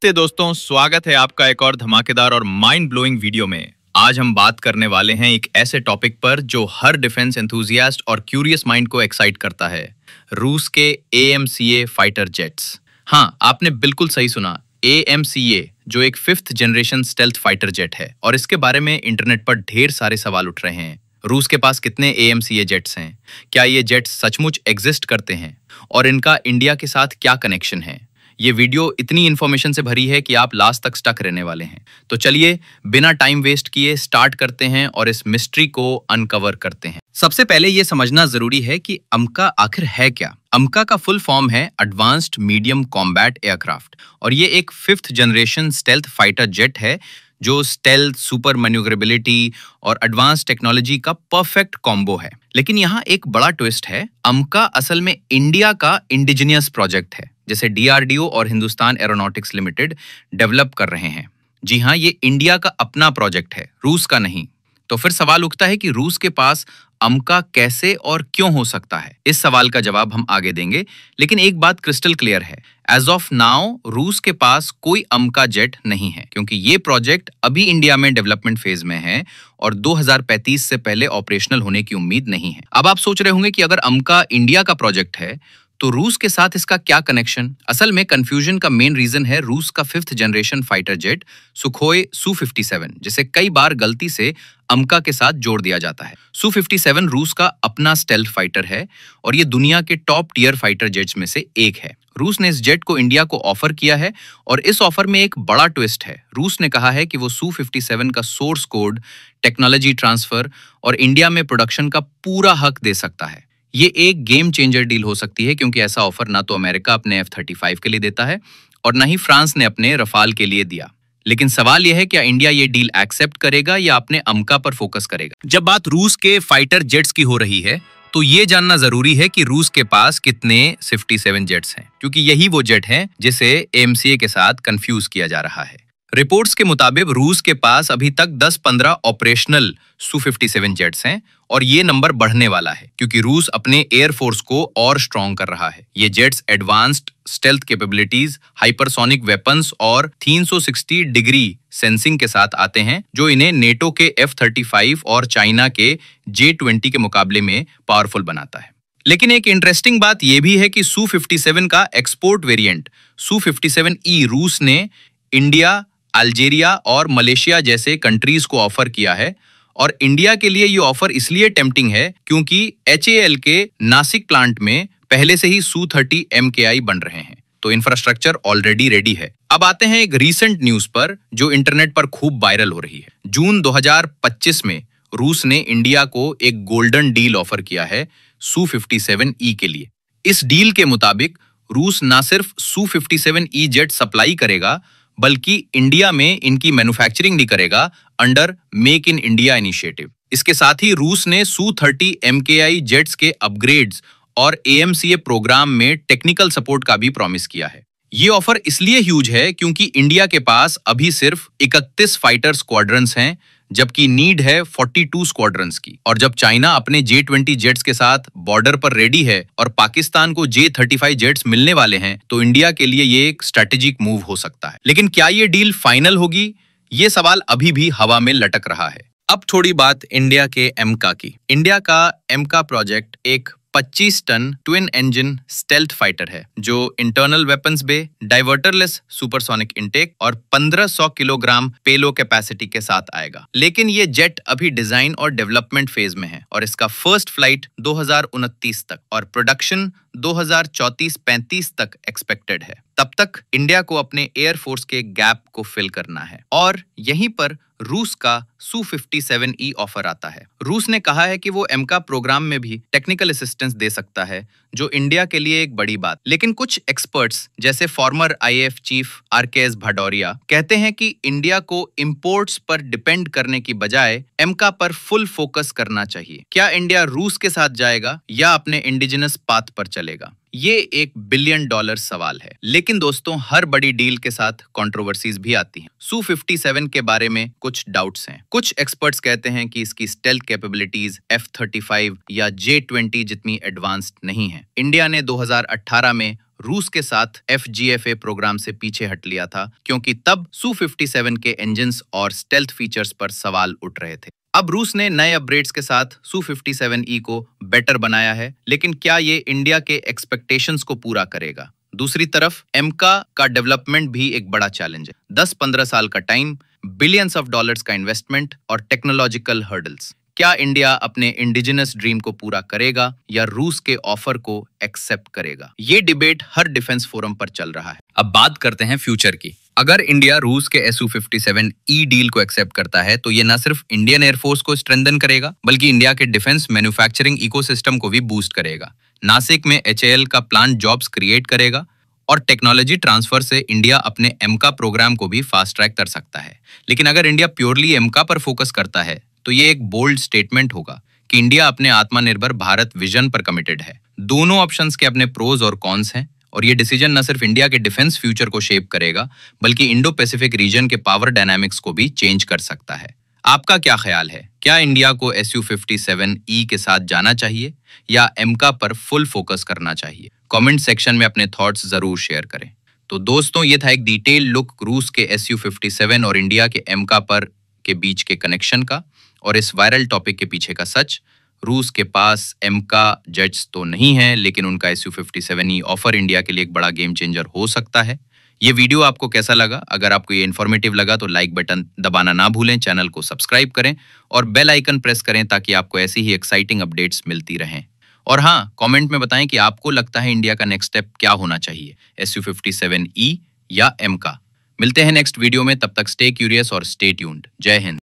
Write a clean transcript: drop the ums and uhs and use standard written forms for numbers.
नमस्ते दोस्तों, स्वागत है आपका एक और धमाकेदार और माइंड ब्लोइंग वीडियो में। आज हम बात करने वाले हैं एक ऐसे टॉपिक पर जो हर डिफेंस एंथुजियास्ट और क्यूरियस माइंड को एक्साइट करता है, रूस के AMCA फाइटर जेट्स। हाँ, आपने बिल्कुल सही सुना, AMCA जो एक 5th generation stealth fighter jet है और इसके बारे में इंटरनेट पर ढेर सारे सवाल उठ रहे हैं। रूस के पास कितने AMCA जेट्स हैं? क्या ये जेट्स सचमुच एग्जिस्ट करते हैं? और इनका इंडिया के साथ क्या कनेक्शन है? ये वीडियो इतनी इन्फॉर्मेशन से भरी है कि आप लास्ट तक स्टक रहने वाले हैं। तो चलिए बिना टाइम वेस्ट किए स्टार्ट करते हैं और इस मिस्ट्री को अनकवर करते हैं। सबसे पहले ये समझना जरूरी है कि अमका आखिर है क्या। अमका का फुल फॉर्म है एडवांस्ड मीडियम कॉम्बैट एयरक्राफ्ट और ये एक 5th generation stealth fighter jet है जो स्टेल्थ, सुपर मैन्यूवरेबिलिटी और एडवांस टेक्नोलॉजी का परफेक्ट कॉम्बो है। लेकिन यहाँ एक बड़ा ट्विस्ट है, अमका असल में इंडिया का इंडिजिनियस प्रोजेक्ट है, जिसे DRDO और हिंदुस्तान एरोनॉटिक्स लिमिटेड डेवलप कर रहे हैं। जी हाँ, ये इंडिया का अपना प्रोजेक्ट है, रूस का नहीं। तो फिर सवाल उठता है कि रूस के पास अमका कैसे और क्यों हो सकता है। इस सवाल का जवाब हम आगे देंगे, लेकिन एक बात क्रिस्टल क्लियर है, एज ऑफ नाउ रूस के पास कोई अमका जेट नहीं है, क्योंकि ये प्रोजेक्ट अभी इंडिया में डेवलपमेंट फेज में है और 2035 से पहले ऑपरेशनल होने की उम्मीद नहीं है। अब आप सोच रहे होंगे कि अगर अमका इंडिया का प्रोजेक्ट है तो रूस के साथ इसका क्या कनेक्शन? असल में कंफ्यूजन का मेन रीजन है रूस का 5th generation fighter jet Sukhoi Su-57, जिसे कई बार गलती से अमका के साथ जोड़ दिया जाता है। Su-57 रूस का अपना स्टेल्थ फाइटर है और ये दुनिया के टॉप टियर फाइटर जेट्स में से एक है। रूस ने इस जेट को इंडिया को ऑफर किया है और इस ऑफर में एक बड़ा ट्विस्ट है। रूस ने कहा है कि वो Su-57 का सोर्स कोड, टेक्नोलॉजी ट्रांसफर और इंडिया में प्रोडक्शन का पूरा हक दे सकता है। ये एक गेम चेंजर डील हो सकती है, क्योंकि ऐसा ऑफर ना तो अमेरिका अपने F-35 के लिए देता है और ना ही फ्रांस ने अपने रफाल के लिए दिया। लेकिन सवाल यह है, क्या इंडिया ये डील एक्सेप्ट करेगा या अपने अमका पर फोकस करेगा? जब बात रूस के फाइटर जेट्स की हो रही है तो ये जानना जरूरी है कि रूस के पास कितने 57 जेट्स हैं, क्योंकि यही वो जेट हैं जिसे AMCA के साथ कंफ्यूज किया जा रहा है। रिपोर्ट्स के मुताबिक रूस के पास अभी तक 10-15 ऑपरेशनल Su-57 जेट्स हैं और ये नंबर बढ़ने वाला है, क्योंकि रूस अपने एयरफोर्स को और स्ट्रॉन्ग कर रहा है। ये jets advanced stealth capabilities, hypersonic weapons और 360 डिग्री सेंसिंग के साथ आते हैं, जो इन्हें नेटो के F-35 और चाइना के J-20 के मुकाबले में पावरफुल बनाता है। लेकिन एक इंटरेस्टिंग बात यह भी है कि Su-57 का एक्सपोर्ट वेरिएंट Su-57E रूस ने इंडिया, अल्जीरिया और मलेशिया जैसे कंट्रीज को ऑफर किया है और इंडिया के लिए ये ऑफर इसलिए टेम्पटिंग है क्योंकि HAL के नासिक प्लांट में पहले से ही Su-30 MKI बन रहे हैं, तो इंफ्रास्ट्रक्चर ऑलरेडी रेडी है। अब आते हैं एक रीसेंट न्यूज पर जो इंटरनेट पर खूब वायरल हो रही है। जून 2025 में रूस ने इंडिया को एक गोल्डन डील ऑफर किया है Su-57E के लिए। इस डील के मुताबिक रूस न सिर्फ Su-57E जेट सप्लाई करेगा, बल्कि इंडिया में इनकी मैन्युफैक्चरिंग भी करेगा under make in India initiative. इसके साथ ही रूस ने Su-30 MKI जेट्स के अपग्रेड्स और AMCA प्रोग्राम में टेक्निकल सपोर्ट का भी प्रॉमिस किया है। ये ऑफर इसलिए ह्यूज है क्योंकि इंडिया के पास अभी सिर्फ 31 फाइटर स्क्वाड्रंस हैं, जबकि नीड है 42 स्क्वाड्रंस की। और जब चाइना अपने J-20 जेट्स के साथ बॉर्डर पर रेडी है और पाकिस्तान को J-35 जेट्स मिलने वाले हैं, तो इंडिया के लिए ये एक स्ट्रेटेजिक मूव हो सकता है। लेकिन क्या ये डील फाइनल होगी? ये सवाल अभी भी हवा में लटक रहा है। अब थोड़ी बात इंडिया के एमका की। इंडिया का एमका प्रोजेक्ट एक 25 ton twin engine stealth fighter है जो internal weapons bay, diverterless supersonic intake और 1500 किलोग्राम पेलो कैपेसिटी के साथ आएगा। लेकिन ये जेट अभी डिजाइन और डेवलपमेंट फेज में है और इसका फर्स्ट फ्लाइट 2029 तक और प्रोडक्शन 2034-35 तक एक्सपेक्टेड है। तब तक इंडिया को अपने एयरफोर्स के गैप को फिल करना है और यहीं पर रूस का Su-57E ऑफर आता है। रूस ने कहा है कि वो एमका प्रोग्राम में भी टेक्निकल असिस्टेंस दे सकता है, जो इंडिया के लिए एक बड़ी बात। लेकिन कुछ एक्सपर्ट्स जैसे farmer IAF chief RKS Bhadauria कहते हैं कि इंडिया को इंपोर्ट्स पर डिपेंड करने की बजाय एमका पर फुल फोकस करना चाहिए। क्या इंडिया रूस के साथ जाएगा या अपने इंडिजिनस पाथ पर चलेगा? ये एक $1 बिलियन सवाल है। लेकिन दोस्तों, हर बड़ी डील के साथ कंट्रोवर्सीज भी आती हैं। Su-57 के बारे में कुछ डाउट्स हैं। कुछ एक्सपर्ट्स कहते हैं कि इसकी स्टेल्थ कैपेबिलिटीज F-35 या J-20 जितनी एडवांस्ड नहीं है। इंडिया ने 2018 में रूस के साथ FGFA प्रोग्राम से पीछे हट लिया था, क्योंकि तब Su-57 के इंजन्स और स्टेल्थ फीचर्स पर सवाल उठ रहे थे। अब रूस ने नए अपग्रेड्स के साथ Su-57E को बेटर बनाया है, लेकिन क्या ये इंडिया के एक्सपेक्टेशंस को पूरा करेगा? दूसरी तरफ एमका का डेवलपमेंट भी एक बड़ा चैलेंज है। 10-15 साल का टाइम, बिलियंस ऑफ डॉलर्स का इन्वेस्टमेंट और टेक्नोलॉजिकल हर्डल्स। क्या इंडिया अपने इंडिजिनस ड्रीम को पूरा करेगा या रूस के ऑफर को एक्सेप्ट करेगा? ये डिबेट हर डिफेंस फोरम पर चल रहा है। अब बात करते हैं फ्यूचर की। अगर इंडिया रूस के Su-57E डील को एक्सेप्ट करता है तो ये न सिर्फ इंडियन एयरफोर्स को स्ट्रेंथन करेगा, बल्कि इंडिया के डिफेंस मैन्युफैक्चरिंग इकोसिस्टम को भी बूस्ट करेगा। नासिक में HAL का प्लांट जॉब्स क्रिएट करेगा और टेक्नोलॉजी ट्रांसफर से इंडिया अपने एमका प्रोग्राम को भी फास्ट ट्रैक कर सकता है। लेकिन अगर इंडिया प्योरली एमका पर फोकस करता है तो ये एक बोल्ड स्टेटमेंट होगा कि इंडिया अपने आत्मनिर्भर भारत विजन पर कमिटेड है। दोनों ऑप्शंस के अपने प्रोज और कॉन्स हैं और ये डिसीजन न सिर्फ इंडिया के डिफेंस फ्यूचर को शेप करेगा, बल्कि इंडो पैसिफिक रीजन के पावर डायनामिक्स को भी चेंज कर सकता है। आपका क्या ख्याल है? क्या इंडिया को Su-57E के साथ जाना चाहिए या एमका पर फुल फोकस करना चाहिए? कमेंट सेक्शन में अपने थॉट्स जरूर शेयर करें। तो दोस्तों, ये था एक डिटेल लुक रूस के Su-57 और इंडिया के एमका पर के बीच के कनेक्शन का और इस वायरल टॉपिक के पीछे का सच। रूस के पास एमका जेट्स तो नहीं है, लेकिन उनका Su-57E ऑफर इंडिया के लिए एक बड़ा गेम चेंजर हो सकता है। ये वीडियो आपको कैसा लगा? अगर आपको ये इन्फॉर्मेटिव लगा तो लाइक बटन दबाना ना भूलें, चैनल को सब्सक्राइब करें और बेल आइकन प्रेस करें ताकि आपको ऐसी ही एक्साइटिंग अपडेट्स मिलती रहें। और हाँ, कमेंट में बताएं कि आपको लगता है इंडिया का नेक्स्ट स्टेप क्या होना चाहिए, Su-57E या एमका। मिलते हैं नेक्स्ट वीडियो में, तब तक स्टे क्यूरियस और स्टे ट्यून्ड। जय हिंद।